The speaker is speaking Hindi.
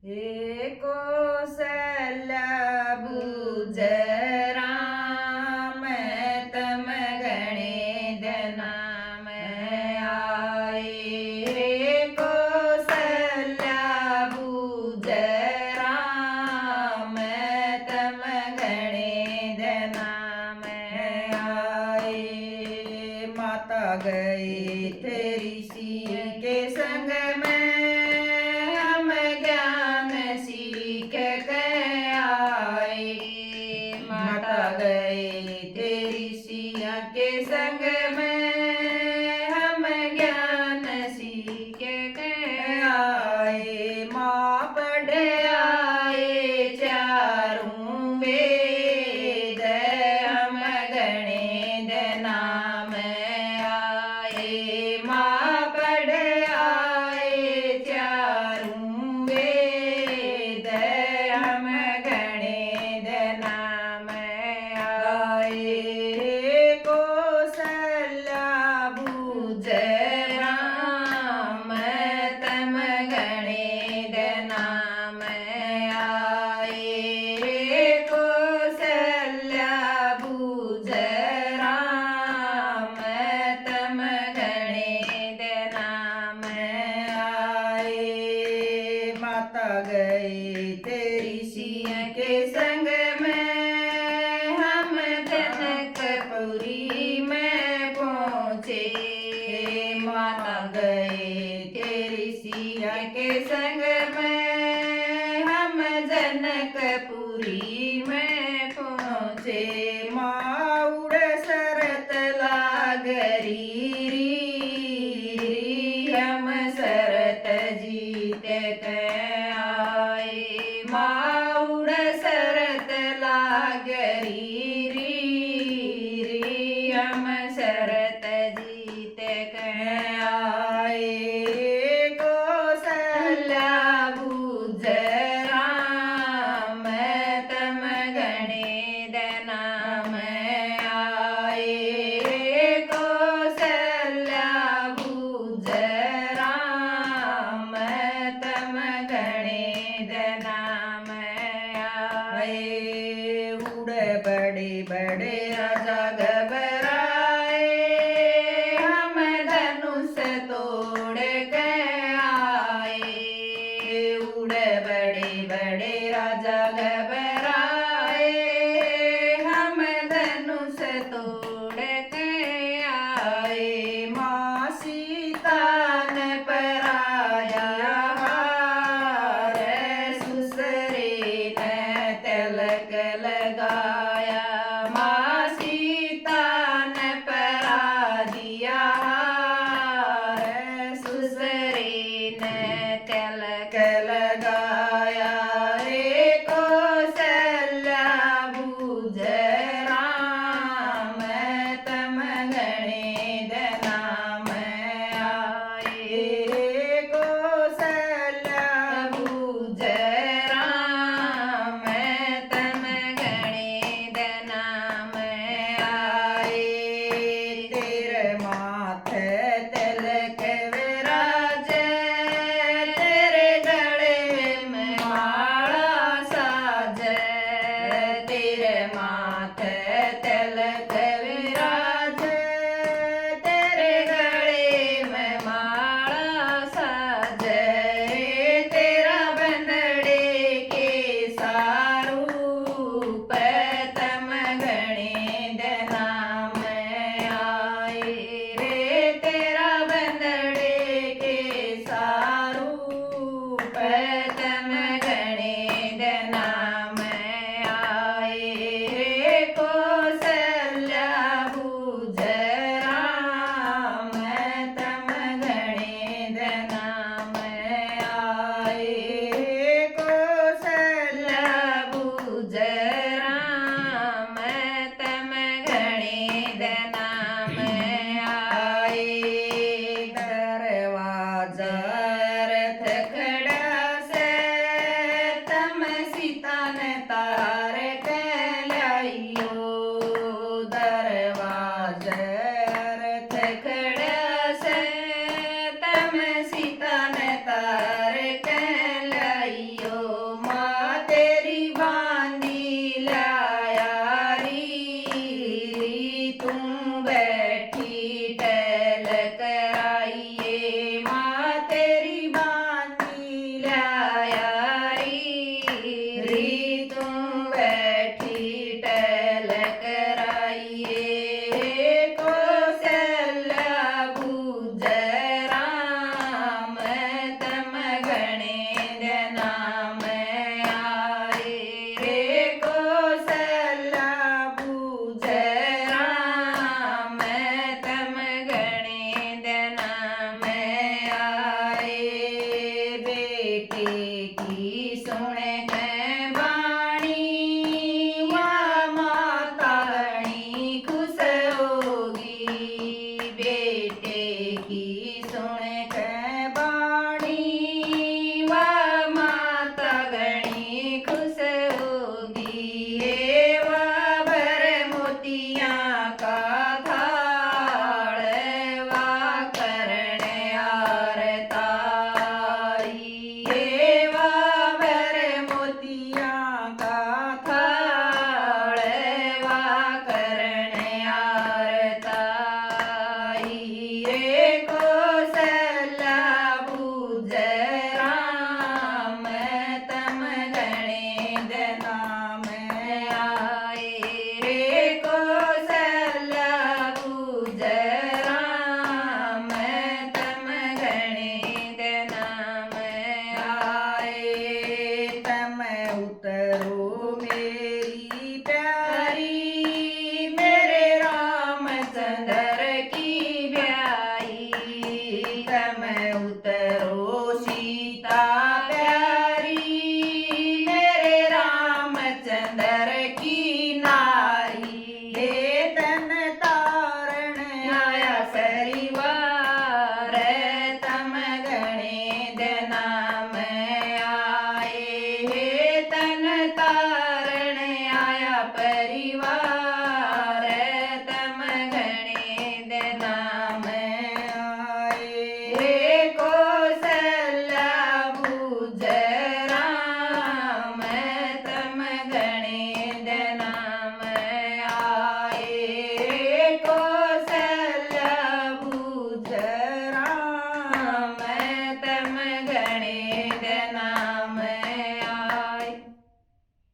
हे कौसल्या बुझ राम तम गणे धनाम आए। हे कौसल्या बुझ राम तम गणे धनाम आए। माता गई थे ऋषि के संग में हम ज्ञान सीख के आए। माता गए थे ऋषियों के संग में हम ज्ञान सीख के आए। माँ पढ़ आए चारों वेद हम गणेश नाम आए। माँ पढ़ आए चारों वेद हम गणेश नाम आए। कौसल्या बुझ राम तम गणेश नाम आए। कौसल्या बुझ राम तम गणेश नाम आए। माता गए थे ऋषियों के संग में हम जनकपुरी में पहुँचे। माता गए थे ऋषियों के संग में हम जनकपुरी में पहुँचे। माँ उड़ शरत लागरी री हम शरत जीत के आए। माँ उड़ शरत लागरी री हम शरत जीत के आए। कौसल्या बुझ राम तम गणेश नाम आए। कौसल्या बुझ राम तम गणेश नाम आए। उड़ बड़े बड़े राजा घबराए हम धनुष तोड़ के आए। उड़ बड़े बड़े राजा घबराए हम धनुष तोड़ के आए। माँ सीता ने पराया हार सुसरे ने तिलक लगाया। माँ सीता ने परा दिया हार सुसरे ने तिलक